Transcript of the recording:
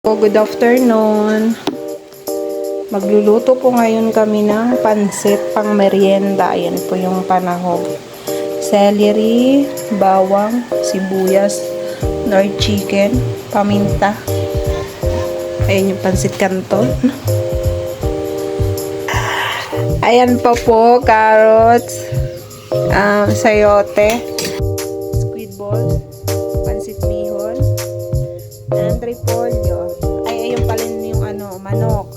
Good afternoon. Magluluto po ngayon kami ng pansit pang merienda. Ayan po yung panahon. Celery, bawang, sibuyas, nor chicken, paminta. Ayan yung pansit canton. Ayan pa po, carrots, sayote, squid balls, pansit bihon, and repolyo. Ay, ayun pala yung manok.